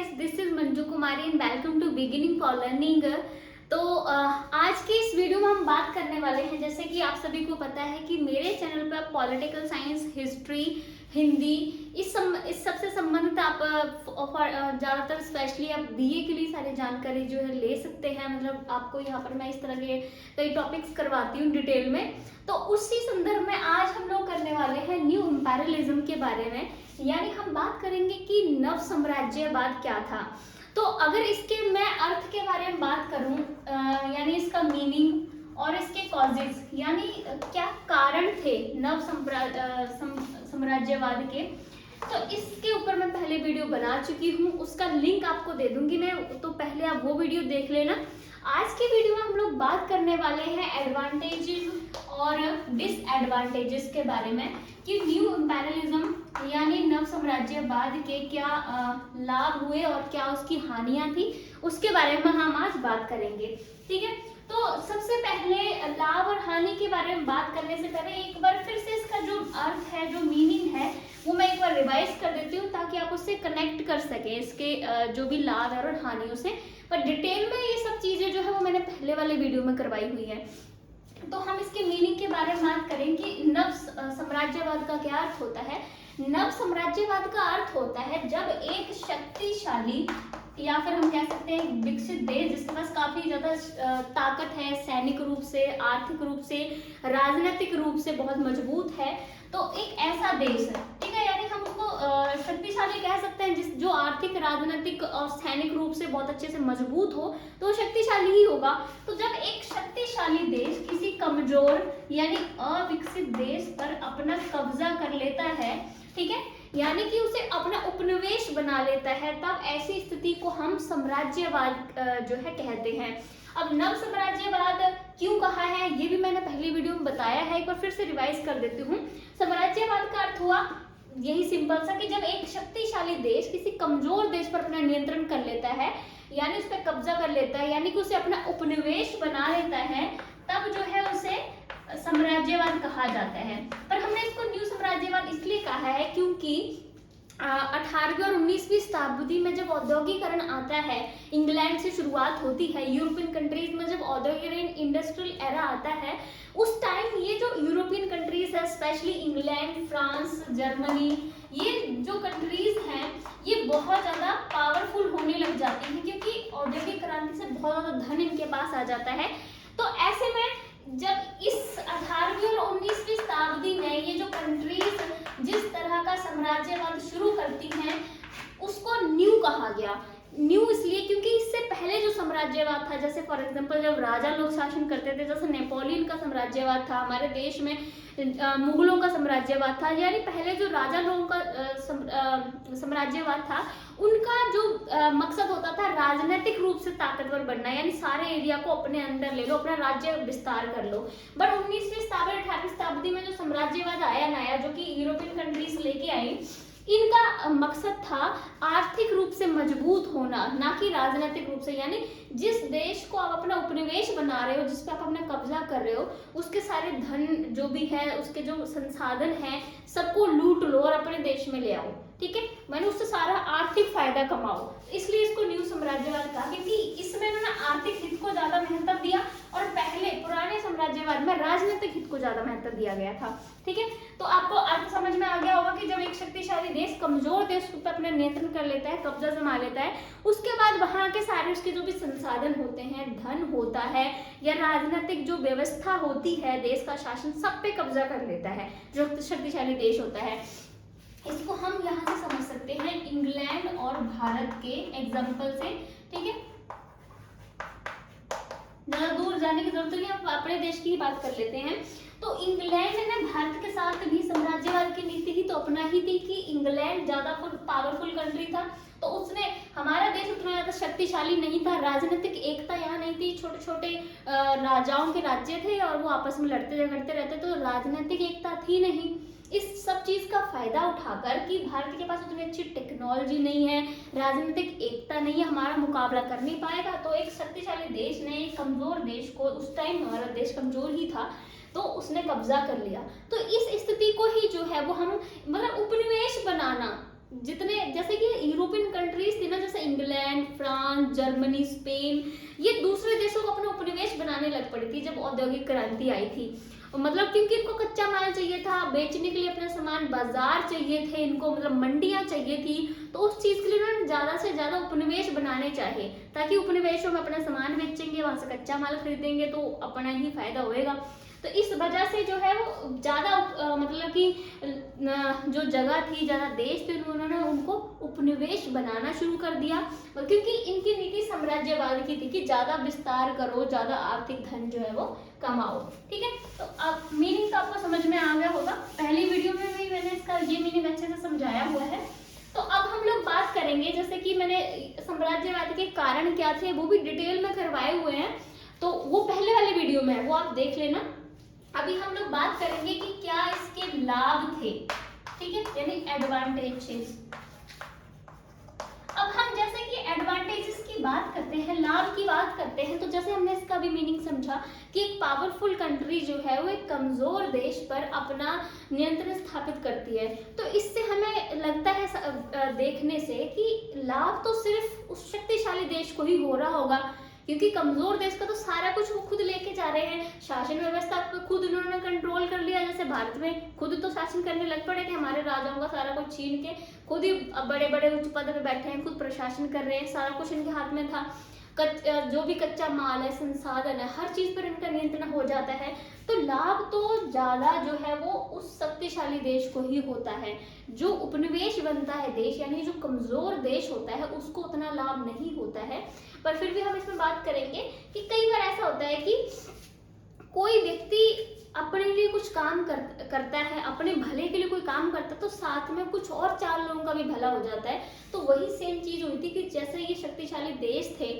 Guys, this is Manju Kumari and welcome to beginning for learning. तो आज के इस वीडियो में हम बात करने वाले हैं, जैसे कि आप सभी को पता है कि मेरे चैनल पर पॉलिटिकल साइंस, हिस्ट्री, हिंदी इस सब से संबंधित आप ज़्यादातर स्पेशली आप बीए के लिए सारी जानकारी जो है ले सकते हैं। मतलब आपको यहाँ पर मैं इस तरह के कई टॉपिक्स करवाती हूँ डिटेल में। तो उसी संदर्भ में आज हम लोग करने वाले हैं न्यू एम्पायरलिज्म के बारे में, यानी हम बात करेंगे कि नव साम्राज्यवाद क्या था। तो अगर इसके मैं अर्थ के बारे में बात करूं, यानी इसका मीनिंग और इसके कॉजेज, यानी क्या कारण थे नव साम्राज्यवाद के, तो इसके ऊपर मैं पहले वीडियो बना चुकी हूँ, उसका लिंक आपको दे दूंगी मैं, तो पहले आप वो वीडियो देख लेना। आज के वीडियो में हम लोग बात करने वाले हैं एडवांटेजेस और डिसएडवांटेजेस के बारे में कि न्यू एम्पायरलिज्म यानी नव साम्राज्यवाद के क्या लाभ हुए और क्या उसकी हानियां थी, उसके बारे में हम आज बात करेंगे। ठीक है, तो सबसे पहले लाभ और हानि के बारे में बात करने से पहले एक बार फिर से इसका जो अर्थ है, जो मीनिंग है, वो मैं एक बार रिवाइज कर देती हूँ ताकि आप उससे कनेक्ट कर सके इसके जो भी लाभ है और हानियों से। पर डिटेल में ये सब चीजें जो है वो मैंने पहले वाले वीडियो में करवाई हुई है। तो हम इसके मीनिंग के बारे में बात करें कि नव साम्राज्यवाद का क्या अर्थ होता है। नव साम्राज्यवाद का अर्थ होता है जब एक शक्तिशाली या फिर हम कह सकते हैं विकसित देश जिसके पास काफी ज्यादा ताकत है, सैनिक रूप से, आर्थिक रूप से, राजनीतिक रूप से बहुत मजबूत है, तो एक ऐसा देश है, ठीक है, यानी हम उसको शक्तिशाली कह सकते हैं जिस जो आर्थिक, राजनीतिक और सैनिक रूप से बहुत अच्छे से मजबूत हो तो वो शक्तिशाली ही होगा। तो जब एक शक्तिशाली देश किसी कमजोर यानी अविकसित देश पर अपना कब्जा कर लेता है, ठीक है, यानी कि उसे अपना उपनिवेश बना लेता है, तब ऐसी स्थिति को हम साम्राज्यवाद जो है कहते हैं। अब नव साम्राज्यवाद क्यों कहा है ये भी मैंने पहली वीडियो में बताया है, एक बार फिर से रिवाइज कर देती हूँ। साम्राज्यवाद का अर्थ हुआ यही सिंपल सा कि जब एक शक्तिशाली देश किसी कमजोर देश पर अपना नियंत्रण कर लेता है, यानी उस पर कब्जा कर लेता है, यानी कि उसे अपना उपनिवेश बना लेता है, तब जो है उसे साम्राज्यवाद कहा जाता है। पर हमने इसको न्यू साम्राज्यवाद इसलिए कहा है क्योंकि 18वीं और 19वीं शताब्दी में जब औद्योगिकरण आता है, इंग्लैंड से शुरुआत होती है, यूरोपियन कंट्रीज में जब औद्योगिकरण इंडस्ट्रियल एरा आता है, उस टाइम ये जो यूरोपियन कंट्रीज है, स्पेशली इंग्लैंड, फ्रांस, जर्मनी, ये जो कंट्रीज हैं ये बहुत ज्यादा पावरफुल होने लग जाती हैं क्योंकि औद्योगिक क्रांति से बहुत ज्यादा धन इनके पास आ जाता है। तो ऐसे में जब इस 18वीं और 19वीं शताब्दी में ये जो कंट्रीज जिस तरह का साम्राज्यवाद शुरू करती हैं उसको न्यू कहा गया। न्यू इसलिए क्योंकि इससे पहले जो साम्राज्यवाद था, जैसे फॉर एग्जांपल जब राजा लोग शासन करते थे, जैसे नेपोलियन का साम्राज्यवाद था, हमारे देश में मुगलों का साम्राज्यवाद था, यानी पहले जो राजा लोगों का साम्राज्यवाद था, उनका जो मकसद होता था राजनीतिक रूप से ताकतवर बनना, यानी सारे एरिया को अपने अंदर ले लो, अपना राज्य विस्तार कर लो। बट 19वीं शताब्दी 18वीं शताब्दी में जो साम्राज्यवाद आया नया, जो कि यूरोपियन कंट्रीज लेके आई, इनका मकसद था आर्थिक रूप से मजबूत होना, ना कि राजनीतिक रूप से, यानी जिस देश को आप अपना उपनिवेश बना रहे हो, जिस पे आप अपना कब्जा कर रहे हो, उसके सारे धन जो भी है, उसके जो संसाधन हैं, सबको लूट लो और अपने देश में ले आओ, ठीक है, मैंने उससे सारा आर्थिक फायदा कमाओ। इसलिए इसको न्यू साम्राज्यवाद कहा क्योंकि इसमें उन्होंने आर्थिक हित को ज्यादा महत्व दिया और पहले पुराने साम्राज्यवाद में राजनीतिक हित को ज्यादा महत्व दिया गया था। ठीक है, तो आपको अर्थ समझ में आ गया होगा कि जब एक शक्तिशाली देश कमजोर देश पर अपना नियंत्रण कर लेता है, कब्जा जमा लेता है, उसके बाद वहां के सारे उसके जो भी संसाधन होते हैं, धन होता है या राजनीतिक जो व्यवस्था होती है, देश का शासन, सब पे कब्जा कर लेता है जो शक्तिशाली देश होता है। इसको हम यहाँ से समझ सकते हैं इंग्लैंड और भारत के एग्जाम्पल से। ठीक है, ज्यादा दूर जाने की जरूरत नहीं, हम अपने देश की ही बात कर लेते हैं। तो इंग्लैंड ने भारत के साथ भी साम्राज्यवाद की नीति ही तो अपना ही थी कि इंग्लैंड ज्यादा पावरफुल कंट्री था, तो उसने, हमारा देश उतना ज्यादा शक्तिशाली नहीं था, राजनीतिक एकता यहाँ नहीं थी, छोटे छोटे राजाओं के राज्य थे और वो आपस में लड़ते झगड़ते रहते, तो राजनीतिक एकता थी नहीं। इस सब चीज का फायदा उठाकर कि भारत के पास उतनी अच्छी टेक्नोलॉजी नहीं है, राजनीतिक एकता नहीं है, हमारा मुकाबला कर नहीं पाएगा, तो एक शक्तिशाली देश ने एक कमजोर देश को, उस टाइम हमारा देश कमजोर ही था, तो उसने कब्जा कर लिया। तो इस स्थिति को ही जो है वो हम मतलब उपनिवेश बनाना, जितने जैसे कि यूरोपियन कंट्रीज थी ना, जैसे इंग्लैंड, फ्रांस, जर्मनी, स्पेन, ये दूसरे देशों को अपना उपनिवेश बनाने लग पड़ी थी जब औद्योगिक क्रांति आई थी। मतलब क्योंकि इनको कच्चा माल चाहिए था बेचने के लिए, अपना सामान, बाजार चाहिए थे इनको, मतलब मंडियां चाहिए थी। तो उस चीज के लिए उन्होंने ज्यादा से ज्यादा उपनिवेश बनाने चाहे, ताकि उपनिवेशों में अपना सामान बेचेंगे, वहां से कच्चा माल खरीदेंगे तो अपना ही फायदा होएगा। तो इस वजह से जो है वो ज्यादा मतलब कि जो जगह थी, ज्यादा देश थे, उन्होंने उनको उपनिवेश बनाना शुरू कर दिया, क्योंकि इनकी नीति साम्राज्यवाद की थी कि ज्यादा विस्तार करो, ज्यादा आर्थिक धन जो है वो कमाओ। ठीक है, तो अब मीनिंग तो आपको समझ में आ गया होगा, पहली वीडियो में भी मैंने इसका ये मीनिंग अच्छे से समझाया हुआ है। तो अब हम लोग बात करेंगे, जैसे कि मैंने साम्राज्यवाद के कारण क्या थे वो भी डिटेल में करवाए हुए हैं, तो वो पहले वाले वीडियो में है, वो आप देख लेना। अभी हम लोग बात करेंगे कि क्या इसके लाभ थे, ठीक है, यानी एडवांटेजेस। अब हम जैसे कि एडवांटेजेस की बात करते हैं, लाभ की बात करते हैं, तो जैसे हमने इसका भी मीनिंग समझा कि एक पावरफुल कंट्री जो है वो एक कमजोर देश पर अपना नियंत्रण स्थापित करती है। तो इससे हमें लगता है देखने से कि लाभ तो सिर्फ उस शक्तिशाली देश को ही हो रहा होगा, क्योंकि कमजोर देश का तो सारा कुछ वो खुद लेके जा रहे हैं, शासन व्यवस्था को खुद उन्होंने कंट्रोल कर लिया। जैसे भारत में खुद तो शासन करने लग पड़े थे, हमारे राजाओं का सारा कुछ छीन के खुद ही बड़े बड़े उच्च पद पे बैठे हैं, खुद प्रशासन कर रहे हैं, सारा कुछ इनके हाथ में था। जो भी कच्चा माल है, संसाधन है, हर चीज पर इनका नियंत्रण हो जाता है। तो लाभ तो ज्यादा जो है वो उस शक्तिशाली देश को ही होता है। जो उपनिवेश बनता है देश, यानी जो कमजोर देश होता है, उसको उतना लाभ नहीं होता है। पर फिर भी हम इसमें बात करेंगे कि कई बार ऐसा होता है कि कोई व्यक्ति अपने लिए कुछ काम करता है, अपने भले के लिए कोई काम करता है, तो साथ में कुछ और 4 लोगों का भी भला हो जाता है। तो वही सेम चीज हुई थी कि जैसे ये शक्तिशाली देश थे,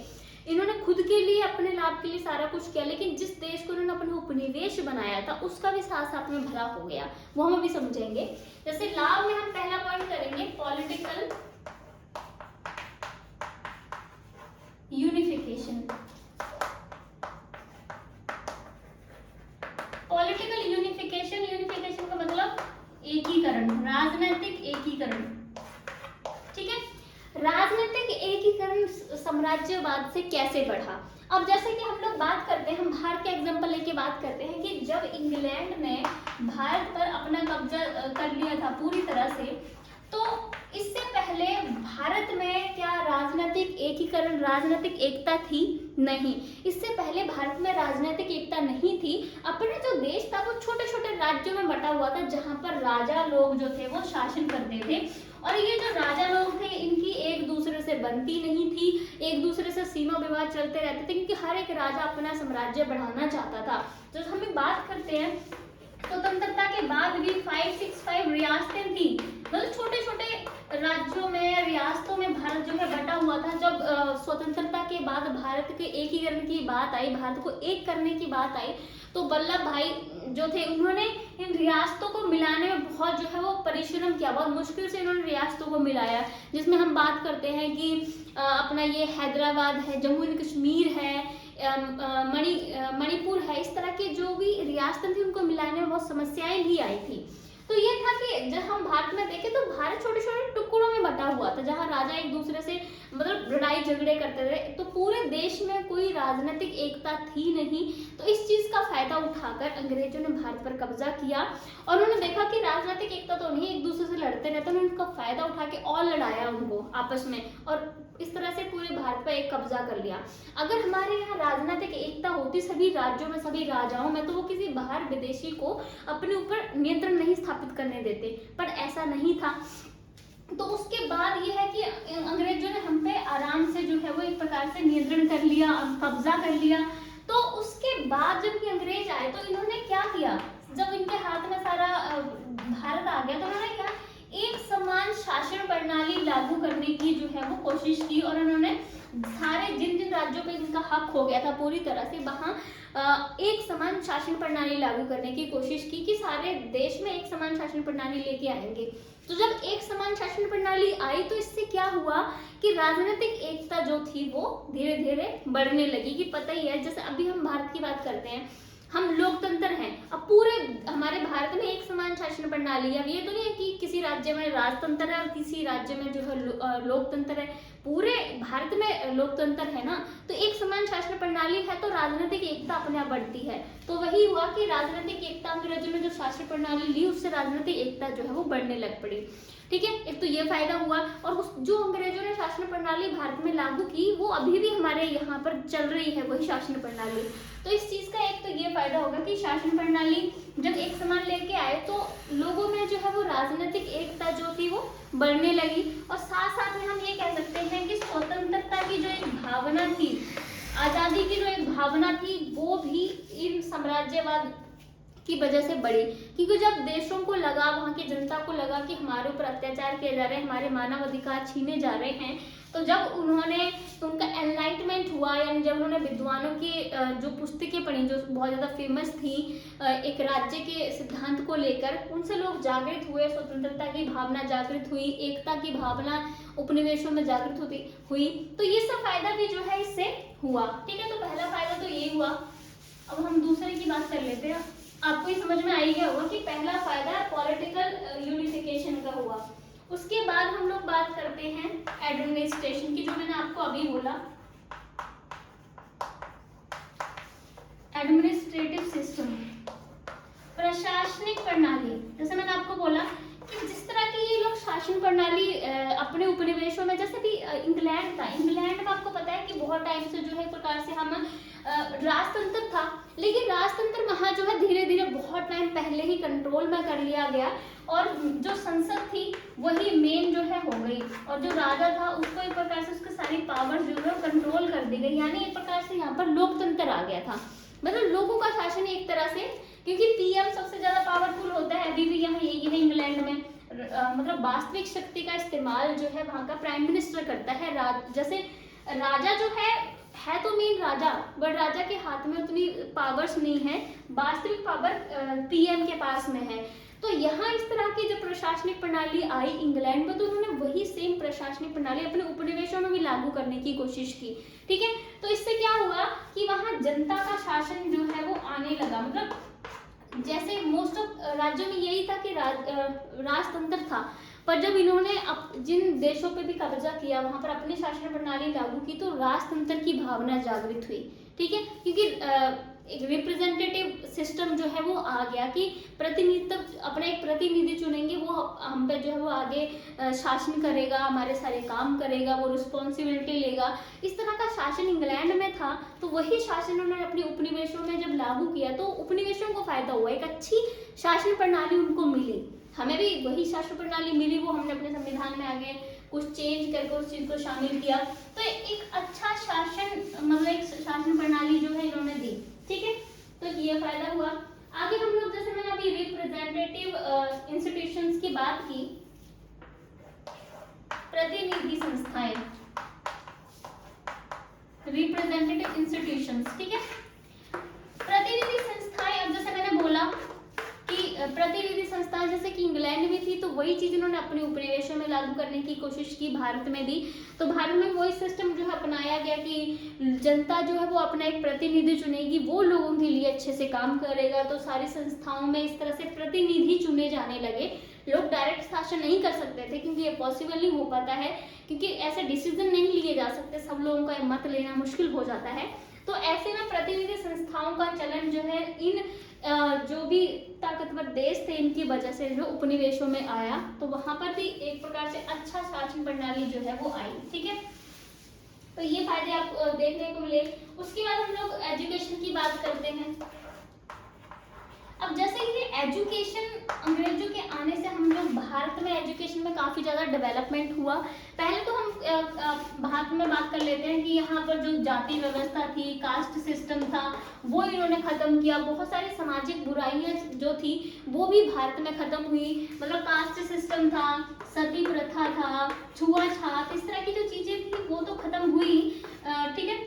इन्होंने खुद के लिए, अपने लाभ के लिए सारा कुछ किया, लेकिन जिस देश को इन्होंने अपना उपनिवेश बनाया था उसका भी साथ साथ में भला हो गया, वो हम अभी समझेंगे। जैसे लाभ में हम पहला पॉइंट करेंगे political unification. Political unification, unification का मतलब एकीकरण, राजनीतिक एकीकरण। ठीक है, राजनीतिक एकीकरण साम्राज्यवाद से कैसे बढ़ा। अब जैसे कि हम लोग बात करते हैं, हम भारत के एग्जांपल लेके बात करते हैं कि जब इंग्लैंड ने भारत पर अपना कब्जा कर लिया था पूरी तरह से, तो इससे पहले भारत में क्या राजनीतिक एकीकरण, राजनीतिक एकता थी? नहीं। इससे पहले भारत में राजनीतिक एकता नहीं थी। अपना जो देश था वो छोटे छोटे राज्यों में बटा हुआ था, जहां पर राजा लोग जो थे वो शासन करते थे, और ये जो राजा लोग थे इनकी एक दूसरे से बनती नहीं थी, एक दूसरे से सीमा विवाद चलते रहते थे, क्योंकि हर एक राजा अपना साम्राज्य बढ़ाना चाहता था। तो हम बात करते हैं स्वतंत्रता के बाद भी 565 रियासतें थी, मतलब छोटे छोटे राज्यों में, रियासतों में भारत जो है बटा हुआ था। जब स्वतंत्रता के बाद भारत के एकीकरण की बात आई, भारत को एक करने की बात आई, तो वल्लभ भाई जो थे उन्होंने इन रियासतों को मिलाने में बहुत जो है वो परिश्रम किया, बहुत मुश्किल से इन्होंने रियासतों को मिलाया। जिसमें हम बात करते हैं कि अपना ये हैदराबाद है, जम्मू एंड कश्मीर है, मणिपुर है, इस तरह के जो भी रियासतें थी उनको मिलाने में बहुत समस्याएं भी आई थी। तो ये था कि जब हम भारत में देखें तो भारत छोटे छोटे टुकड़ों में बटा हुआ था, जहां राजा एक दूसरे से मतलब लड़ाई झगड़े करते थे, तो पूरे देश में कोई राजनीतिक एकता थी नहीं। तो इस चीज का फायदा उठाकर अंग्रेजों ने भारत पर कब्जा किया, और उन्होंने देखा कि राजनीतिक एकता तो नहीं, एक दूसरे से लड़ते रहते, उन्होंने उनका फायदा उठा के और लड़ाया उनको आपस में, और इस तरह से पूरे भारत पर एक कब्जा कर लिया। अगर हमारे यहाँ राजनीतिक एकता होती सभी राज्यों में, सभी राजाओं में, तो वो किसी बाहर विदेशी को अपने ऊपर नियंत्रण नहीं स्थापित करने देते, पर ऐसा नहीं था। तो उसके बाद ये है कि अंग्रेजों ने हम पे आराम से जो है वो एक प्रकार से नियंत्रण कर लिया, कब्जा कर लिया। तो उसके बाद जब ये अंग्रेज आए तो इन्होंने क्या किया, जब इनके हाथ में सारा भारत आ गया, तो उन्होंने क्या एक समान शासन प्रणाली लागू करने की जो है वो कोशिश की, और उन्होंने सारे जिन जिन राज्यों पे इनका हक हो गया था पूरी तरह से, वहां एक समान शासन प्रणाली लागू करने की कोशिश की कि सारे देश में एक समान शासन प्रणाली लेके आएंगे। तो जब एक समान शासन प्रणाली आई तो इससे क्या हुआ कि राजनीतिक एकता जो थी वो धीरे धीरे बढ़ने लगी। कि पता ही है, जैसे अभी हम भारत की बात करते हैं हम लोकतंत्र हैं। अब पूरे हमारे भारत में एक समान शासन प्रणाली है। अब ये तो नहीं है कि किसी राज्य में राजतंत्र है और किसी राज्य में जो है लोकतंत्र है। पूरे भारत में लोकतंत्र है ना, तो एक समान शासन प्रणाली है तो राजनीतिक एकता अपने आप बढ़ती है। तो वही हुआ कि राजनीतिक एकता अंग्रेजों ने जो शासन प्रणाली ली उससे राजनीतिक एकता जो है वो बढ़ने लग पड़ी। ठीक है, एक तो ये फायदा हुआ। और उस जो अंग्रेजों ने शासन प्रणाली भारत में लागू की वो अभी भी हमारे यहाँ पर चल रही है, वही शासन प्रणाली। तो इस चीज का एक तो ये फायदा होगा कि शासन प्रणाली जब एक समान लेके आए तो लोगों में जो है वो राजनीतिक एकता जो थी वो बढ़ने लगी। और साथ साथ में हम ये कह सकते हैं कि स्वतंत्रता की जो एक भावना थी, आजादी की जो एक भावना थी, वो भी इन साम्राज्यवाद की वजह से बढ़ी। क्योंकि जब देशों को लगा, वहाँ की जनता को लगा कि हमारे ऊपर अत्याचार किए जा रहे हैं, हमारे मानव अधिकार छीने जा रहे हैं, तो जब उनका एनलाइटमेंट हुआ, यानी जब उन्होंने विद्वानों की जो पुस्तकें पढ़ी जो बहुत ज़्यादा फेमस थी एक राज्य के सिद्धांत को लेकर, उनसे लोग जागृत हुए, स्वतंत्रता की भावना जागृत हुई, एकता की भावना उपनिवेशों में जागृत हुई। तो ये सब फायदा भी जो है इससे हुआ। ठीक है, तो पहला फायदा तो ये हुआ। अब हम दूसरे की बात कर लेते हैं। आपको ये समझ में आ ही गया होगा कि पहला फायदा पॉलिटिकल यूनिफिकेशन का हुआ। उसके बाद हम लोग बात करते हैं एडमिनिस्ट्रेशन की, जो मैंने आपको अभी बोला, एडमिनिस्ट्रेटिव सिस्टम, प्रशासनिक प्रणाली। जैसे मैंने आपको बोला कि जिस तरह की ये लोग शासन प्रणाली अपने उपनिवेशों में, जैसे भी इंग्लैंड था, इंग्लैंड में आपको पता है कि बहुत टाइम से जो है एक प्रकार से हम राजतंत्र था, लेकिन राजतंत्र वहाँ जो है धीरे धीरे बहुत टाइम पहले ही कंट्रोल में कर लिया गया और जो संसद थी वही मेन जो है हो गई, और जो राजा था उसको एक प्रकार से उसके सारी पावर जो है कंट्रोल कर दी गई। यानी एक प्रकार से यहाँ पर लोकतंत्र आ गया था, मतलब लोगों का शासन एक तरह से, क्योंकि पीएम सबसे ज्यादा पावरफुल होता है अभी भी यहाँ यही है इंग्लैंड में। मतलब वास्तविक शक्ति का इस्तेमाल जो है वहाँ का प्राइम मिनिस्टर करता है। जैसे राजा जो है तो मेन राजा, बट राजा के हाथ में उतनी पावर्स नहीं है, वास्तविक पावर पीएम के पास में है। तो यहाँ इस तरह की जो प्रशासनिक प्रणाली आई इंग्लैंड में, तो उन्होंने वही सेम प्रशासनिक प्रणाली अपने उपनिवेशों में भी लागू करने की कोशिश की। ठीक है, तो इससे क्या हुआ कि वहाँ जनता का शासन जो है वो आने लगा। मतलब जैसे मोस्ट ऑफ राज्यों में यही था कि राजतंत्र था, पर जब इन्होंने जिन देशों पे भी कब्जा किया वहां पर अपनी शासन प्रणाली लागू की तो राजतंत्र की भावना जागृत हुई। ठीक है, क्योंकि एक रिप्रेजेंटेटिव सिस्टम जो है वो आ गया कि प्रतिनिधित्व, अपना एक प्रतिनिधि चुनेंगे, वो हम पे जो है वो आगे शासन करेगा, हमारे सारे काम करेगा, वो रिस्पॉन्सिबिलिटी लेगा। इस तरह का शासन इंग्लैंड में था, तो वही शासन उन्होंने अपने उपनिवेशों में जब लागू किया तो उपनिवेशों को फायदा हुआ, एक अच्छी शासन प्रणाली उनको मिली। हमें भी वही शासन प्रणाली मिली, वो हमने अपने संविधान में आगे कुछ चेंज करके उस चीज को शामिल किया, तो एक अच्छा शासन, मतलब एक शासन प्रणाली जो है इन्होंने दी। ठीक है, तो ये फायदा हुआ। आगे हम लोग, जैसे मैंने अभी रिप्रेजेंटेटिव इंस्टीट्यूशंस की बात की, प्रतिनिधि संस्थाएं, रिप्रेजेंटेटिव इंस्टीट्यूशंस। ठीक है, प्रतिनिधि संस्थाएं, अब जैसे मैंने बोला कि प्रतिनिधि संस्थाएं जैसे कि इंग्लैंड में थी, तो वही चीज इन्होंने अपने उपनिवेशों में लागू करने की कोशिश की भारत में भी। तो भारत में वही सिस्टम जो है अपनाया गया कि जनता जो है वो अपना एक प्रतिनिधि चुनेगी, वो लोगों के लिए अच्छे से काम करेगा। तो सारी संस्थाओं में इस तरह से प्रतिनिधि चुने जाने लगे। लोग डायरेक्ट शासन नहीं कर सकते थे क्योंकि ये पॉसिबल नहीं हो पाता है, क्योंकि ऐसे डिसीजन नहीं लिए जा सकते, सब लोगों का मत लेना मुश्किल हो जाता है। तो ऐसे में प्रतिनिधि संस्थाओं का चलन जो है इन जो भी ताकतवर देश थे इनकी वजह से जो उपनिवेशों में आया, तो वहां पर भी एक प्रकार से अच्छा शासन प्रणाली जो है वो आई। ठीक है, तो ये फायदे आप देखने को मिले। उसके बाद हम लोग एजुकेशन की बात करते हैं। अब जैसे कि एजुकेशन, अंग्रेजों के आने से हम लोग भारत में एजुकेशन में काफी ज्यादा डेवलपमेंट हुआ। पहले तो हम भारत में बात कर लेते हैं कि यहाँ पर जो जाति व्यवस्था थी, कास्ट सिस्टम था, वो इन्होंने खत्म किया। बहुत सारी सामाजिक बुराइयां जो थी वो भी भारत में खत्म हुई। मतलब कास्ट सिस्टम था, सती प्रथा था, छुआछूत, इस तरह की जो चीजें थी वो तो खत्म हुई। ठीक है,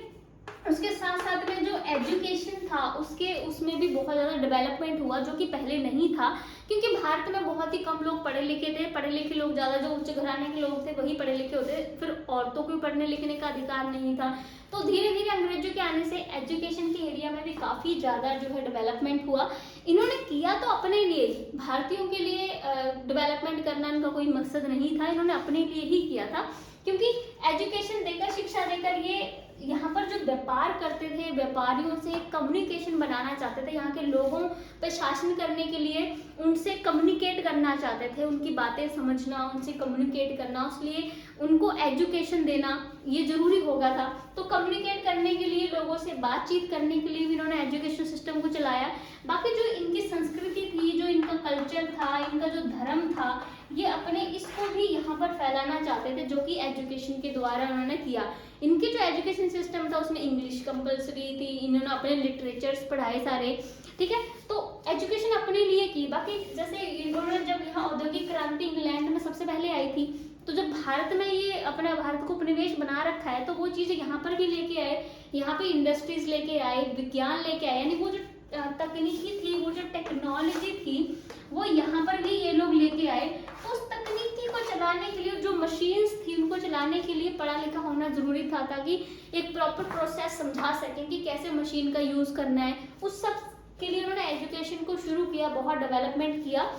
उसके साथ साथ में जो एजुकेशन था उसमें भी बहुत ज़्यादा डेवलपमेंट हुआ, जो कि पहले नहीं था, क्योंकि भारत में बहुत ही कम लोग पढ़े लिखे थे। पढ़े लिखे लोग ज़्यादा जो उच्च घराने के लोग थे वही पढ़े लिखे होते, फिर औरतों को पढ़ने लिखने का अधिकार नहीं था। तो धीरे धीरे अंग्रेजों के आने से एजुकेशन के एरिया में भी काफ़ी ज़्यादा जो है डेवलपमेंट हुआ। इन्होंने किया तो अपने लिए, भारतीयों के लिए डेवलपमेंट करना इनका कोई मकसद नहीं था, इन्होंने अपने लिए ही किया था, क्योंकि एजुकेशन देकर, शिक्षा देकर ये यहाँ पर जो व्यापार करते थे, व्यापारियों से कम्युनिकेशन बनाना चाहते थे, यहाँ के लोगों पर शासन करने के लिए उनसे कम्युनिकेट करना चाहते थे, उनकी बातें समझना, उनसे कम्युनिकेट करना, इसलिए उनको एजुकेशन देना ये जरूरी होगा था। तो कम्युनिकेट करने के लिए, लोगों से बातचीत करने के लिए भी इन्होंने एजुकेशन सिस्टम को चलाया। बाकी जो इनकी संस्कृति थी, जो इनका कल्चर था, इनका जो धर्म था, ये अपने इसको भी यहाँ पर फैलाना चाहते थे, जो कि एजुकेशन के द्वारा उन्होंने किया। इनके जो एजुकेशन सिस्टम था उसमें इंग्लिश कंपलसरी थी, इन्होंने अपने लिटरेचर्स पढ़ाए सारे, ठीक है। तो एजुकेशन अपने लिए की। बाकी जैसे इन्होंने जब यहाँ औद्योगिक क्रांति इंग्लैंड में सबसे पहले आई थी, तो जब भारत में ये अपना भारत को उपनिवेश बना रखा है, तो वो चीज़ें यहाँ पर भी लेके आए, यहाँ पे इंडस्ट्रीज लेके आए, विज्ञान लेके आए, यानी वो जो तकनीकी थी, वो जो टेक्नोलॉजी थी, वो यहाँ पर भी ये लोग लेके आए। तो उस तकनीकी को चलाने के लिए, जो मशीन्स थी उनको चलाने के लिए पढ़ा लिखा होना जरूरी था, ताकि एक प्रॉपर प्रोसेस समझा सकें कि कैसे मशीन का यूज़ करना है। उस सब के लिए उन्होंने एजुकेशन को शुरू किया, बहुत डेवलपमेंट किया।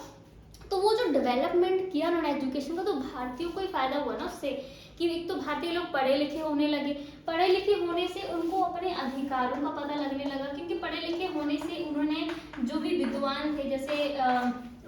तो वो जो डेवलपमेंट किया उन्होंने एजुकेशन का, तो भारतीयों को ही फायदा हुआ ना उससे, कि एक तो भारतीय लोग पढ़े लिखे होने लगे, पढ़े लिखे होने से उनको अपने अधिकारों का पता लगने लगा, क्योंकि पढ़े लिखे होने से उन्होंने जो भी विद्वान थे, जैसे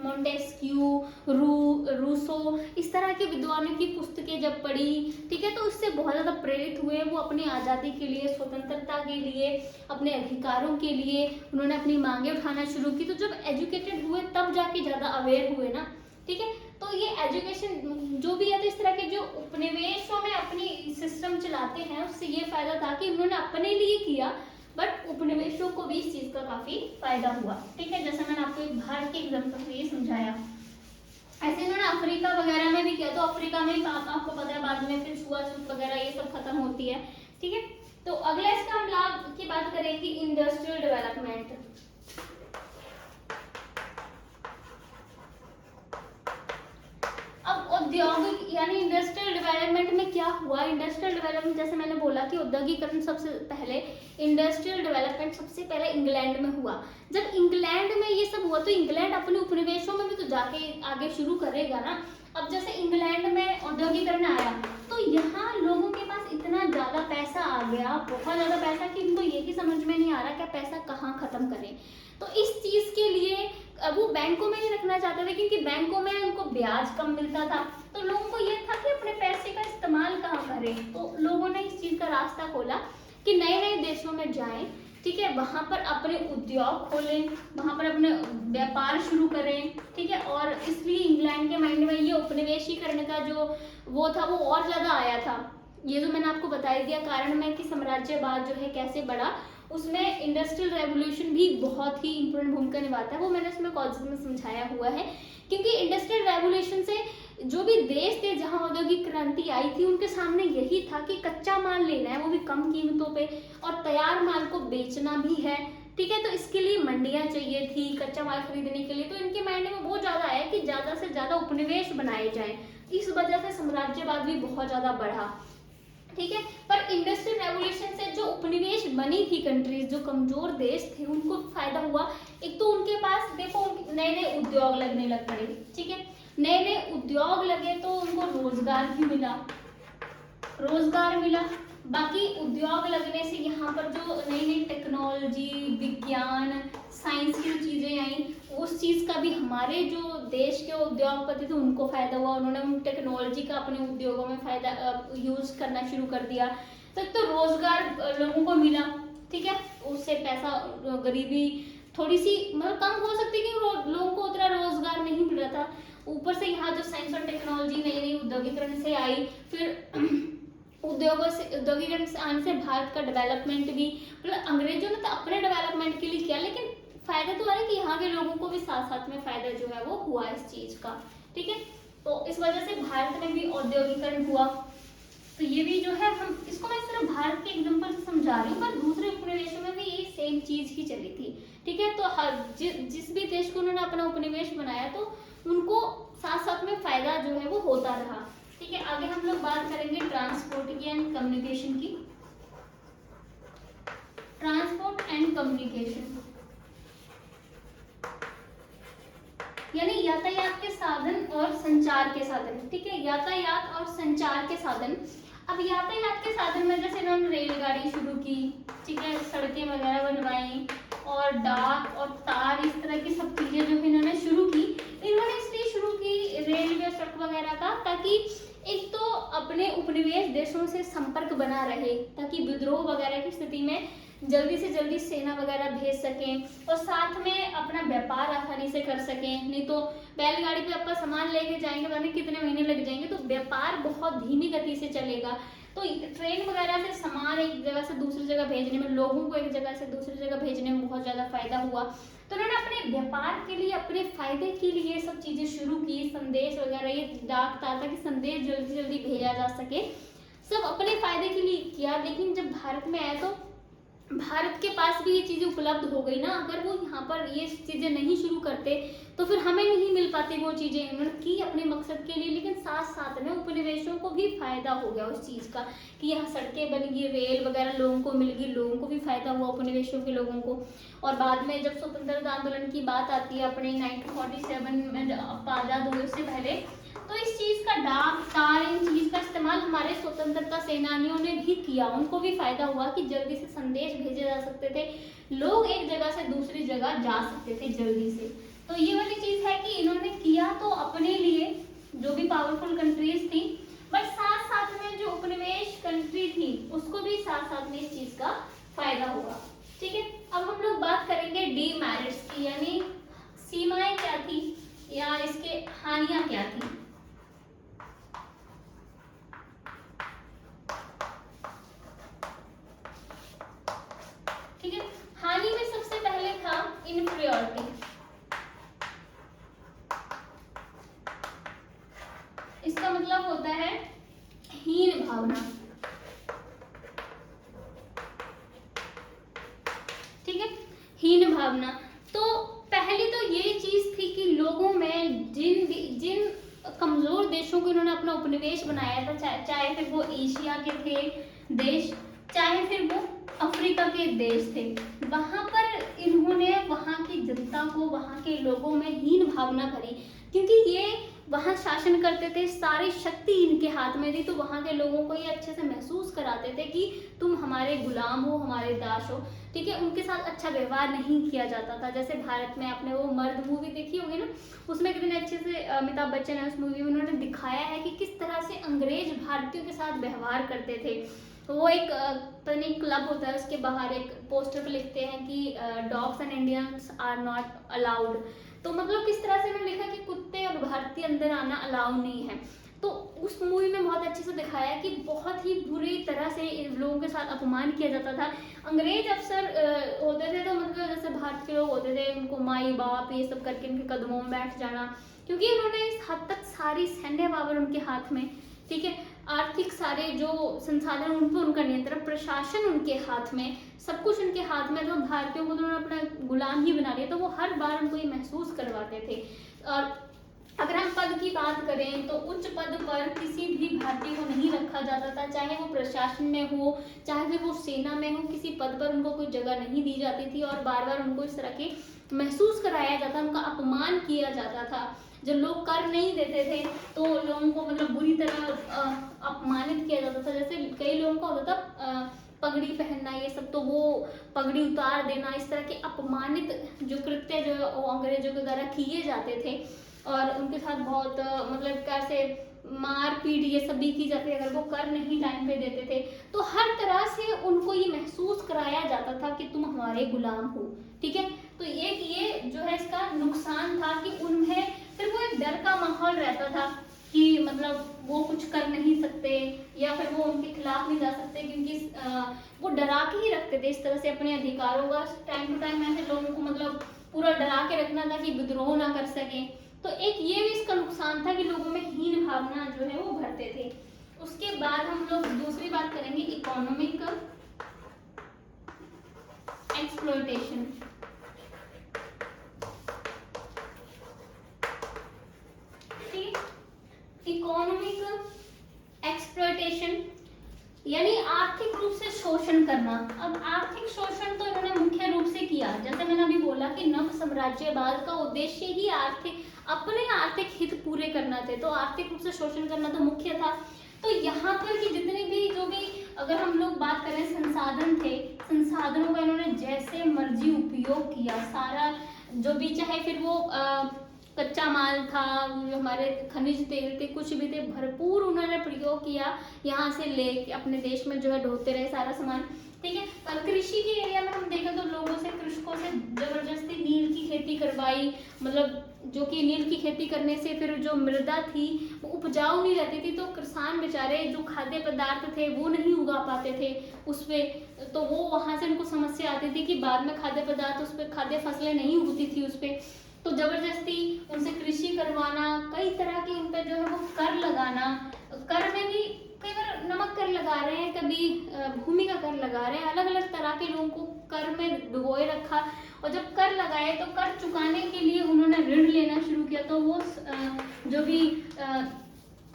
मोंटेस्क्यू, रूसो, इस तरह के विद्वानों की पुस्तकें जब पढ़ी, ठीक है, तो उससे बहुत ज़्यादा प्रेरित हुए। वो अपनी आज़ादी के लिए, स्वतंत्रता के लिए, अपने अधिकारों के लिए उन्होंने अपनी मांगें उठाना शुरू की। तो जब एजुकेटेड हुए तब जाके ज़्यादा अवेयर हुए ना, ठीक है। तो ये एजुकेशन जो भी है, तो इस तरह के जो उपनिवेशों में अपनी सिस्टम चलाते हैं, उससे ये फायदा था कि उन्होंने अपने लिए किया, बट उपनिवेशों को भी इस चीज का काफी फायदा हुआ, ठीक है। जैसा मैंने आपको एक भारत के एग्जाम्पल से ये समझाया, ऐसे इन्होंने अफ्रीका वगैरह में भी किया। तो अफ्रीका में आपको पता है बाद में फिर छुआछूत वगैरह ये सब खत्म होती है, ठीक है। तो अगला इसका हम लाभ की बात करेंगे, इंडस्ट्रियल डेवलपमेंट। अब औद्योगिक यानी इंडस्ट्रियल डेवलपमेंट में क्या हुआ। इंडस्ट्रियल डेवलपमेंट जैसे मैंने बोला कि औद्योगिकरण सबसे पहले, इंडस्ट्रियल डेवलपमेंट सबसे पहले इंग्लैंड में हुआ। जब इंग्लैंड में ये सब हुआ, तो इंग्लैंड अपने उपनिवेशों में भी तो जाके आगे शुरू करेगा ना। अब जैसे इंग्लैंड में औद्योगिकरण आया, तो यहाँ लोगों के पास इतना ज्यादा पैसा आ गया, बहुत ज्यादा पैसा, कि इनको यही समझ में नहीं आ रहा कि पैसा कहाँ खत्म करें। तो इस चीज के लिए वो बैंकों में नहीं रखना चाहते थे, क्योंकि बैंकों में उनको ब्याज कम मिलता था। तो लोगों को ये था कि अपने पैसे का इस्तेमाल कहाँ करें। तो लोगों ने इस चीज का रास्ता खोला कि नए नए देशों में जाएं, ठीक है, वहां पर अपने उद्योग खोलें, वहां पर अपने व्यापार शुरू करें, ठीक है। और इसलिए इंग्लैंड के माइंड में ये उपनिवेशीकरण का जो वो था, वो और ज्यादा आया था। ये जो मैंने आपको बता दिया कारण में कि साम्राज्यवाद जो है कैसे बढ़ा, उसमें इंडस्ट्रियल रेवोल्यूशन भी बहुत ही इंपॉर्टेंट भूमिका निभाता है। वो मैंने इसमें कॉलेज में समझाया हुआ है, क्योंकि इंडस्ट्रियल रेवोल्यूशन से जो भी देश थे जहां औद्योगिक क्रांति आई थी, उनके सामने यही था कि कच्चा माल लेना है, वो भी कम कीमतों पे, और तैयार माल को बेचना भी है, ठीक है। तो इसके लिए मंडियां चाहिए थी कच्चा माल खरीदने के लिए। तो इनके माइंड में वो ज्यादा आया कि ज्यादा से ज्यादा उपनिवेश बनाए जाएं। इस वजह से साम्राज्यवाद भी बहुत ज्यादा बढ़ा, ठीक है। पर इंडस्ट्रियल रेवोल्यूशन से जो उपनिवेश बनी थी कंट्रीज, जो कमजोर देश थे, उनको फायदा हुआ। एक तो उनके पास देखो नए नए उद्योग लगने लग पड़े, ठीक है, नए नए उद्योग लगे तो उनको रोजगार भी मिला, बाकी उद्योग लगने से यहाँ पर जो नई नई टेक्नोलॉजी, विज्ञान, साइंस की चीजें आई, उस चीज का भी हमारे जो देश के उद्योगपति थे उनको फायदा हुआ। उन्होंने उन टेक्नोलॉजी का अपने उद्योगों में फायदा यूज करना शुरू कर दिया। तो रोजगार लोगों को मिला, ठीक है, उससे पैसा, गरीबी थोड़ी सी मतलब कम हो सकती है, कि लोगों को उतना रोजगार नहीं मिल रहा था। ऊपर से यहाँ जो साइंस और टेक्नोलॉजी नई नई औद्योगिकरण से आई, फिर औद्योगिकरण से आने से भारत का डेवलपमेंट भी, मतलब अंग्रेजों ने तो अपने डेवलपमेंट के लिए किया, लेकिन फायदा तो है कि यहाँ के लोगों को भी साथ साथ में फायदा जो है वो हुआ इस चीज का, ठीक है। तो इस वजह से भारत में भी औद्योगिकरण हुआ। तो ये भी जो है, हम इसको मैं सिर्फ भारत के एग्जांपल से समझा रही हूँ, पर दूसरे उपनिवेशों में भी ये सेम चीज ही चली थी। ठीक है, तो हर जिस भी देश को उन्होंने अपना उपनिवेश बनाया तो उनको साथ साथ में फायदा जो है वो होता रहा। ठीक है, आगे हम लोग बात करेंगे ट्रांसपोर्ट की एंड कम्युनिकेशन की। ट्रांसपोर्ट एंड कम्युनिकेशन यानी यातायात के साधन और संचार के साधन। ठीक है, यातायात और संचार के साधन। अब यातायात के साधन में जैसे इन्होंने रेलगाड़ी शुरू की, ठीक है, सड़कें वगैरह बनवाई और डाक और तार, इस तरह की सब चीजें जो इन्होंने शुरू की। इन्होंने इसलिए शुरू की रेलवे सड़क वगैरह का, ताकि एक तो अपने उपनिवेश देशों से संपर्क बना रहे, ताकि विद्रोह वगैरह की स्थिति में जल्दी से जल्दी सेना वगैरह भेज सकें और साथ में अपना व्यापार आसानी से कर सकें। नहीं तो बैलगाड़ी पे आपका सामान लेके जाएंगे, पता नहीं कितने महीने लग जाएंगे, तो व्यापार बहुत धीमी गति से चलेगा। तो ट्रेन वगैरह से सामान एक जगह से दूसरी जगह भेजने में, लोगों को एक जगह से दूसरी जगह भेजने में बहुत ज्यादा फायदा हुआ। तो उन्होंने अपने व्यापार के लिए, अपने फायदे के लिए सब चीजें शुरू की। संदेश वगैरह, ये डाक तार, कि संदेश जल्दी से जल्दी भेजा जा सके, सब अपने फायदे के लिए किया। लेकिन जब भारत में आया तो भारत के पास भी ये चीजें उपलब्ध हो गई ना। अगर वो यहाँ पर ये चीजें नहीं शुरू करते तो फिर हमें नहीं मिल पाती वो चीजें। उन्होंने की अपने मकसद के लिए, लेकिन साथ साथ में उपनिवेशों को भी फायदा हो गया उस चीज का, कि यहाँ सड़कें बन गई, रेल वगैरह लोगों को मिल गई, लोगों को भी फायदा हुआ, उपनिवेशों के लोगों को। और बाद में जब स्वतंत्रता आंदोलन की बात आती है अपने 1947 में आजाद हुए, उससे पहले, तो इस चीज का डाक तार, इन चीज का इस्तेमाल हमारे स्वतंत्रता सेनानियों ने भी किया। उनको भी फायदा हुआ कि जल्दी से संदेश भेजे जा सकते थे, लोग एक जगह से दूसरी जगह जा सकते थे जल्दी से। तो ये वाली चीज है कि इन्होंने किया तो अपने लिए, जो भी पावरफुल कंट्रीज थी, बट साथ साथ में जो उपनिवेश कंट्री थी उसको भी साथ साथ में इस चीज का फायदा हुआ। ठीक है, अब हम लोग बात करेंगे डीमेरिट्स की, यानी सीमाएं क्या थी या इसके हानियां क्या थी। ठीक है, हानि में सबसे पहले था इनफीरियरिटी। इसका मतलब होता है हीन भावना। ठीक है, हीन भावना। तो पहली तो ये चीज थी कि लोगों में जिन कमजोर देशों को इन्होंने अपना उपनिवेश बनाया था, चाहे फिर वो एशिया के थे देश, चाहे फिर वो अफ्रीका के देश थे, वहां पर इन्होंने वहां की जनता को, वहां के लोगों में हीन भावना भरी, क्योंकि ये वहां शासन करते थे, सारी शक्ति इनके हाथ में थी। तो वहां के लोगों को ये अच्छे से महसूस कराते थे कि तुम हमारे गुलाम हो, हमारे दास हो। ठीक है, उनके साथ अच्छा व्यवहार नहीं किया जाता था। जैसे भारत में आपने वो मर्द मूवी देखी होगी ना, उसमें कितने अच्छे से अमिताभ बच्चन है उस मूवी में, उन्होंने दिखाया है कि किस तरह से अंग्रेज भारतीयों के साथ व्यवहार करते थे। तो वो एक पता नहीं क्लब होता है, उसके बाहर एक पोस्टर पे लिखते हैं कि dogs and Indians are not allowed. तो मतलब किस तरह से इन्होंने लिखा कि कुत्ते और भारतीय अंदर आना अलाउ नहीं है। तो उस मूवी में बहुत अच्छे से दिखाया कि बहुत ही बुरी तरह से लोगों के साथ अपमान किया जाता था। अंग्रेज अफसर होते थे, तो मतलब जैसे भारत के लोग होते थे, उनको माई बाप ये सब करके उनके कदमों में बैठ जाना, क्योंकि उन्होंने इस हद तक सारी सैन्य पावर उनके हाथ में, ठीक है, आर्थिक सारे जो संसाधन उन पर उनका नियंत्रण, प्रशासन उनके हाथ में, सब कुछ उनके हाथ में। तो भारतीयों को तो उन्होंने अपना गुलाम ही बना लिया। तो वो हर बार उनको ये महसूस करवाते थे। और अगर हम पद की बात करें तो उच्च पद पर किसी भी भारतीय को नहीं रखा जाता था, चाहे वो प्रशासन में हो, चाहे फिर वो सेना में हो, किसी पद पर उनको कोई जगह नहीं दी जाती थी। और बार बार उनको इस तरह के महसूस कराया जाता, उनका अपमान किया जाता था। जब लोग कर नहीं देते थे तो लोगों को मतलब बुरी तरह अपमानित किया जाता था। जैसे कई लोगों का होता था पगड़ी पहनना, ये सब, तो वो पगड़ी उतार देना, इस तरह के अपमानित जो कृत्य जो वो अंग्रेजों के द्वारा किए जाते थे। और उनके साथ बहुत मतलब कैसे मार पीट ये सब भी की जाती है अगर वो कर नहीं टाइम पे देते थे। तो हर तरह से उनको ये महसूस कराया जाता था कि तुम हमारे गुलाम हो। ठीक है, तो एक ये जो है इसका नुकसान था कि उन्हें फिर वो एक डर का माहौल रहता था कि मतलब वो कुछ कर नहीं सकते या फिर वो उनके खिलाफ नहीं जा सकते, क्योंकि वो डरा के ही रखते थे इस तरह से अपने अधिकारों का। टाइम टू टाइम ऐसे लोगों को मतलब पूरा डरा के रखना था कि विद्रोह ना कर सके। तो एक ये भी इसका नुकसान था कि लोगों में हीन भावना जो है वो भरते थे। उसके बाद हम लोग इकोनॉमिक एक्सप्लॉयटेशन। ठीक, इकोनॉमिक एक्सप्लॉयटेशन यानी आर्थिक रूप से शोषण करना। अब आर्थिक शोषण तो इन्होंने मुख्य रूप से किया, जैसे मैंने अभी बोला कि नव साम्राज्यवाद का उद्देश्य ही अपने आर्थिक हित पूरे करना थे, तो आर्थिक रूप से शोषण करना तो मुख्य था। तो यहाँ पर कि जितने भी जो भी अगर हम लोग बात करें संसाधन थे, संसाधनों का इन्होंने जैसे मर्जी उपयोग किया, सारा जो भी चाहे फिर वो कच्चा माल था, जो हमारे खनिज तेल थे, कुछ भी थे, भरपूर उन्होंने प्रयोग किया, यहाँ से ले अपने देश में जो है ढोते रहे सारा सामान। ठीक है, पर कृषि के एरिया में हम देखें तो लोगों से, कृषकों से जबरदस्ती नील की खेती करवाई, मतलब जो कि नील की खेती करने से फिर जो मृदा थी वो उपजाऊ नहीं रहती थी, तो किसान बेचारे जो खाद्य पदार्थ थे वो नहीं उगा पाते थे उस पे, तो वो वहां से उनको समस्या आती थी कि बाद में खाद्य पदार्थ उस पे, खाद्य फसलें नहीं उगती थी उस पे, तो जबरदस्ती उनसे कृषि करवाना, कई तरह के उन पे जो है वो कर लगाना, कर में भी कई बार नमक कर लगा रहे हैं, कभी भूमि का कर लगा रहे हैं, अलग अलग तरह के लोगों को कर में डुबोए रखा, और जब कर लगाए तो कर चुकाने के लिए उन्होंने ऋण लेना शुरू किया, तो वो जो भी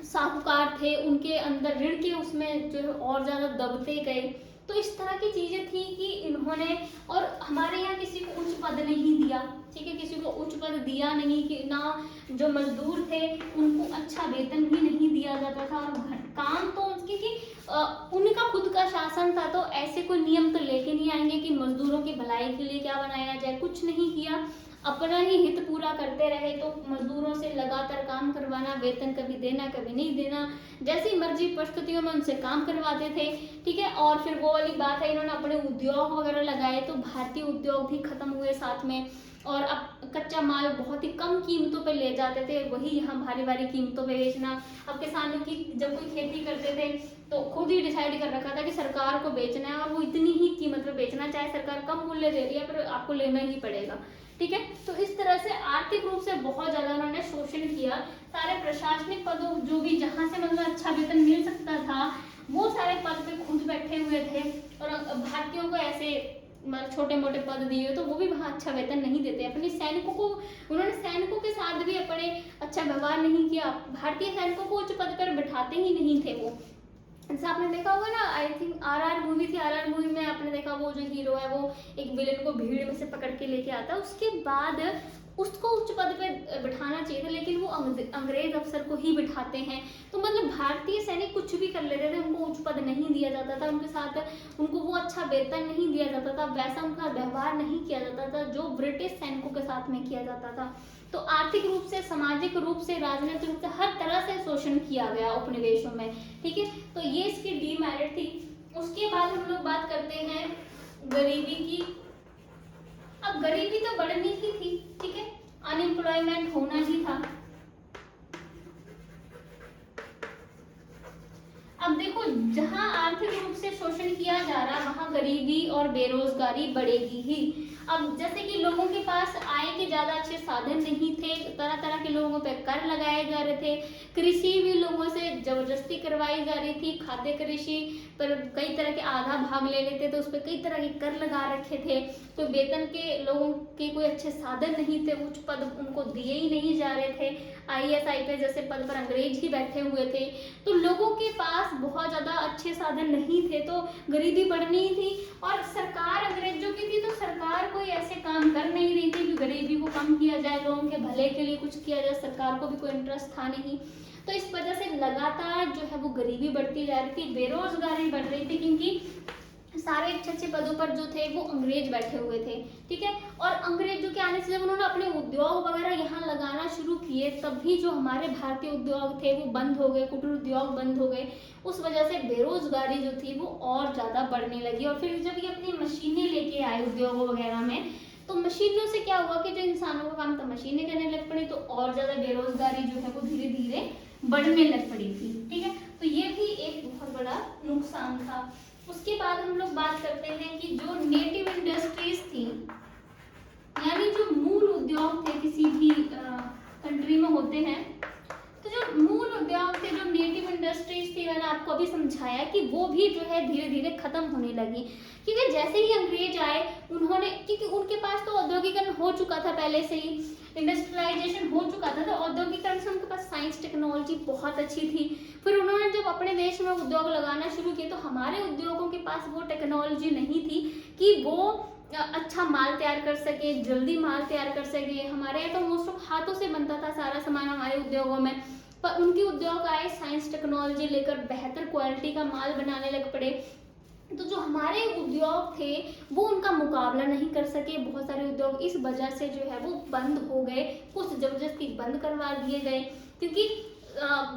साहूकार थे उनके अंदर ऋण के उसमें जो है और ज्यादा दबते गए। तो इस तरह की चीजें थी कि इन्होंने, और हमारे यहाँ किसी को उच्च पद नहीं दिया, ठीक है, किसी को उच्च पद दिया नहीं, कि ना जो मजदूर थे उनको अच्छा वेतन भी नहीं दिया जाता था, और काम तो उनकी कि उनका खुद का शासन था, तो ऐसे कोई नियम तो लेके नहीं आएंगे कि मजदूरों की भलाई के लिए क्या बनाया जाए, कुछ नहीं किया, अपना ही हित पूरा करते रहे। तो मजदूरों से लगातार काम करवाना, वेतन कभी देना कभी नहीं देना, जैसी मर्जी परिस्थितियों में उनसे काम करवाते थे। ठीक है, और फिर वो वाली बात है, इन्होंने अपने उद्योग वगैरह लगाए, तो भारतीय उद्योग भी खत्म हुए साथ में, और अब कच्चा माल बहुत ही कम कीमतों पे ले जाते थे, वही यहाँ भारी भारी कीमतों पे बेचना। अब किसानों की जब कोई खेती करते थे तो खुद ही डिसाइड कर रखा था कि सरकार को बेचना है, और वो इतनी ही कीमत पे बेचना, चाहे सरकार कम मूल्य दे रही है पर आपको लेना ही पड़ेगा। ठीक है, तो इस तरह से आर्थिक रूप से बहुत ज्यादा उन्होंने शोषण किया। सारे प्रशासनिक पदों जो भी जहाँ से मतलब अच्छा वेतन मिल सकता था वो सारे पद पे खुद बैठे हुए थे, और भारतीयों को ऐसे छोटे मोटे पद दिए तो वो भी वहाँ अच्छा वेतन नहीं देते। अपने सैनिकों को, उन्होंने सैनिकों के साथ भी अपने अच्छा व्यवहार नहीं किया, भारतीय सैनिकों को उच्च पद पर बैठाते ही नहीं थे वो। जैसे आपने देखा होगा ना, आई थिंक आरआर मूवी थी, आरआर मूवी में आपने देखा वो जो हीरो है वो एक विलेन को भीड़ में से पकड़ के लेके आता है, उसके बाद उसको उच्च पद पे बिठाना चाहिए था, लेकिन वो अंग्रेज अफसर को ही बिठाते हैं। तो मतलब भारतीय सैनिक कुछ भी कर लेते थे, उनको उच्च पद नहीं दिया जाता था, उनके साथ उनको वो अच्छा वेतन नहीं दिया जाता था, वैसा उनका व्यवहार नहीं किया जाता था जो ब्रिटिश सैनिकों के साथ में किया जाता था। तो आर्थिक रूप से, सामाजिक रूप से, राजनीतिक रूप से हर तरह से शोषण किया गया उपनिवेशों में। ठीक है, तो ये इसकी डीमेरिट थी। उसके बाद हम लोग बात करते हैं गरीबी की। अब गरीबी तो बढ़नी ही थी, ठीक है, अनएम्प्लॉयमेंट होना ही था। अब देखो, जहां आर्थिक रूप से शोषण किया जा रहा वहां गरीबी और बेरोजगारी बढ़ेगी ही। अब जैसे कि लोगों के पास आय के ज्यादा अच्छे साधन नहीं थे, तरह तरह के लोगों पे कर लगाए जा रहे थे, कृषि भी लोगों से जबरदस्ती करवाई जा रही थी, खाद्य कृषि पर कई तरह के आधा भाग ले लेते थे, उस पर कई तरह के कर लगा रखे थे, तो वेतन के लोगों के कोई अच्छे साधन नहीं थे, उच्च पद उनको दिए ही नहीं जा रहे थे, IAS IPS जैसे पद पर अंग्रेज ही बैठे हुए थे, तो लोगों के पास बहुत ज्यादा अच्छे साधन नहीं थे, तो गरीबी बढ़नी ही थी। और सरकार अंग्रेजों की थी, तो सरकार कोई ऐसे काम कर नहीं रही थी कि गरीबी को कम किया जाए, लोगों के भले के लिए कुछ किया जाए, सरकार को भी कोई इंटरेस्ट था नहीं। तो इस वजह से लगातार जो है वो गरीबी बढ़ती जा रही थी, बेरोजगारी बढ़ रही थी, क्योंकि सारे अच्छे अच्छे पदों पर जो थे वो अंग्रेज बैठे हुए थे। ठीक है, और अंग्रेजों के आने से जब उन्होंने अपने उद्योग वगैरह यहाँ लगाना शुरू किए, तभी जो हमारे भारतीय उद्योग थे वो बंद हो गए, कुटीर उद्योग बंद हो गए, उस वजह से बेरोजगारी जो थी वो और ज्यादा बढ़ने लगी। और फिर जब ये अपनी मशीनें लेके आए उद्योगों वगैरह में, तो मशीनों से क्या हुआ कि जो इंसानों का काम था मशीनें करने लग पड़ी, तो और ज्यादा बेरोजगारी जो है वो धीरे धीरे बढ़ने लग पड़ी थी। ठीक है, तो ये भी एक बहुत बड़ा नुकसान था। उसके बाद हम लोग बात करते हैं कि जो नेटिव इंडस्ट्रीज थी, यानी जो मूल उद्योग थे किसी भी कंट्री में होते हैं, तो जो मूल उद्योग थे, जो नेटिव इंडस्ट्रीज थी, मैंने आपको अभी समझाया कि वो भी जो है धीरे धीरे खत्म होने लगी। क्योंकि जैसे ही अंग्रेज आए उन्होंने, क्योंकि उनके पास तो औद्योगिकरण हो चुका था, पहले से ही इंडस्ट्रियलाइजेशन हो चुका था, तो औद्योगिकरण से उनके पास साइंस टेक्नोलॉजी बहुत अच्छी थी। फिर उन्होंने जब अपने देश में उद्योग लगाना शुरू किए तो हमारे उद्योगों के पास वो टेक्नोलॉजी नहीं थी कि वो अच्छा माल तैयार कर सके, जल्दी माल तैयार कर सके। हमारे यहाँ तो मोस्ट ऑफ हाथों से बनता था सारा सामान हमारे उद्योगों में, पर उनके उद्योग आए साइंस टेक्नोलॉजी लेकर, बेहतर क्वालिटी का माल बनाने लग पड़े। तो जो हमारे उद्योग थे वो उनका मुकाबला नहीं कर सके। बहुत सारे उद्योग इस वजह से जो है वो बंद हो गए, कुछ जबरदस्ती बंद करवा दिए गए। क्योंकि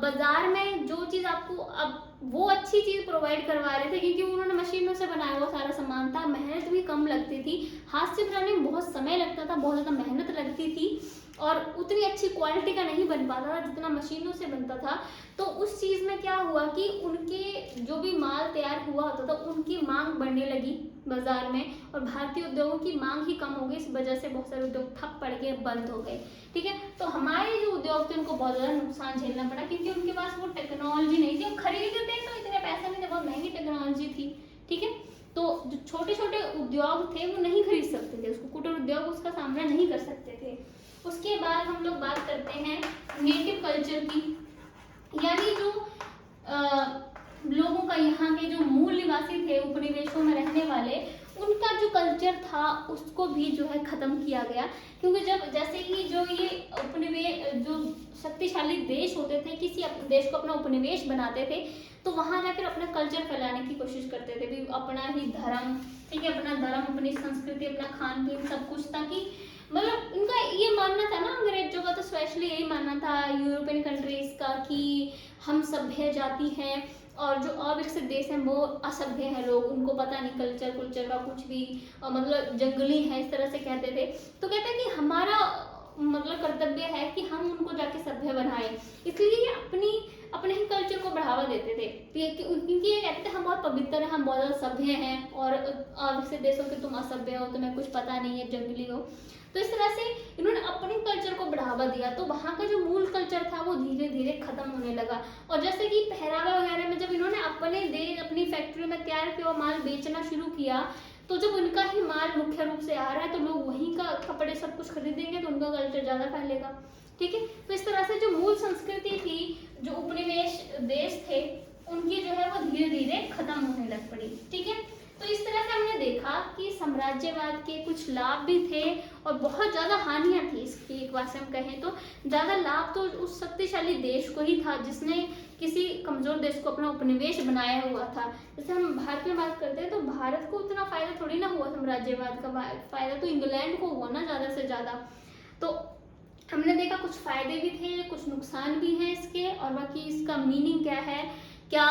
बाजार में जो चीज़ आपको अब वो अच्छी चीज़ प्रोवाइड करवा रहे थे, क्योंकि उन्होंने मशीनों से बनाया हुआ सारा सामान था, मेहनत भी कम लगती थी, हाथ से बनाने में बहुत समय लगता था, बहुत ज़्यादा मेहनत लगती थी और उतनी अच्छी क्वालिटी का नहीं बन पाता था जितना मशीनों से बनता था। तो उस चीज़ में क्या हुआ कि उनके जो भी माल तैयार हुआ होता था उनकी मांग बढ़ने लगी बाजार में, और भारतीय उद्योगों की मांग ही कम हो गई। इस वजह से बहुत सारे उद्योग ठप पड़ गए, बंद हो गए। ठीक है, तो हमारे जो उद्योग थे उनको बहुत ज़्यादा नुकसान झेलना पड़ा, क्योंकि उनके पास वो टेक्नोलॉजी नहीं थी। वो खरीदते थे तो इतने पैसे नहीं थे, बहुत महंगी टेक्नोलॉजी थी। ठीक है, तो जो छोटे छोटे उद्योग थे वो नहीं खरीद सकते थे उसको, कुटीर उद्योग उसका सामना नहीं कर सकते थे। उसके बाद हम लोग बात करते हैं नेटिव कल्चर की, यानी जो लोगों का, यहाँ के जो मूल निवासी थे उपनिवेशों में रहने वाले, उनका जो कल्चर था उसको भी जो है खत्म किया गया। क्योंकि जब जैसे ही जो ये उपनिवेश, जो शक्तिशाली देश होते थे, किसी देश को अपना उपनिवेश बनाते थे तो वहां जाकर अपना कल्चर फैलाने की कोशिश करते थे भी, अपना ही धर्म, ठीक है, अपना धर्म, अपनी संस्कृति, अपना खान पीन, सब कुछ, ताकि मतलब इनका ये मानना था ना अंग्रेजों का, तो स्पेशली यही मानना था यूरोपियन कंट्रीज का कि हम सभ्य जाति हैं और जो अविकसित देश हैं वो असभ्य हैं लोग, उनको पता नहीं कल्चर का कुछ भी, मतलब जंगली है, इस तरह से कहते थे। तो कहते हैं कि हमारा मतलब कर्तव्य है कि हम उनको जाके सभ्य बनाएं, इसलिए अपने ही कल्चर को बढ़ावा देते थे। क्योंकि ये कहते थे हम बहुत पवित्र हैं, हम बहुत ज़्यादा सभ्य हैं, और अविकसित देशों के तुम असभ्य हो, तुम्हें कुछ पता नहीं है, जंगली हो। तो इस तरह से इन्होंने अपने कल्चर को बढ़ावा दिया, तो वहाँ का जो मूल कल्चर था वो धीरे धीरे खत्म होने लगा। और जैसे कि पहरावा वगैरह में जब इन्होंने अपने देश, अपनी फैक्ट्री में तैयार किया माल बेचना शुरू किया, तो जब उनका ही माल मुख्य रूप से आ रहा है तो लोग वहीं का कपड़े सब कुछ खरीदेंगे, तो उनका कल्चर ज़्यादा फैलेगा। ठीक है, तो इस तरह से जो मूल संस्कृति थी, जो उपनिवेश देश थे, उनकी जो है वो धीरे धीरे खत्म होने लग पड़ी। ठीक है, तो इस तरह से हमने देखा कि साम्राज्यवाद के कुछ लाभ भी थे और बहुत ज़्यादा हानियां थी इसकी। एक बात से हम कहें तो ज़्यादा लाभ तो उस शक्तिशाली देश को ही था जिसने किसी कमज़ोर देश को अपना उपनिवेश बनाया हुआ था। जैसे हम भारत में बात करते हैं तो भारत को उतना फ़ायदा थोड़ी ना हुआ साम्राज्यवाद का, फ़ायदा तो इंग्लैंड को हुआ ना ज़्यादा से ज़्यादा। तो हमने देखा कुछ फ़ायदे भी थे, कुछ नुकसान भी हैं इसके, और बाकी इसका मीनिंग क्या है, क्या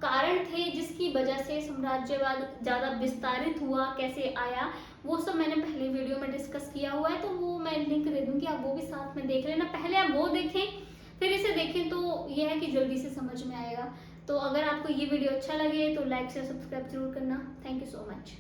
कारण थे जिसकी वजह से साम्राज्यवाद ज़्यादा विस्तारित हुआ, कैसे आया, वो सब मैंने पहले वीडियो में डिस्कस किया हुआ है, तो वो मैं लिंक दे दूँगी, आप वो भी साथ में देख लेना। पहले आप वो देखें फिर इसे देखें, तो ये है कि जल्दी से समझ में आएगा। तो अगर आपको ये वीडियो अच्छा लगे तो लाइक शेयर सब्सक्राइब जरूर करना। Thank you so much.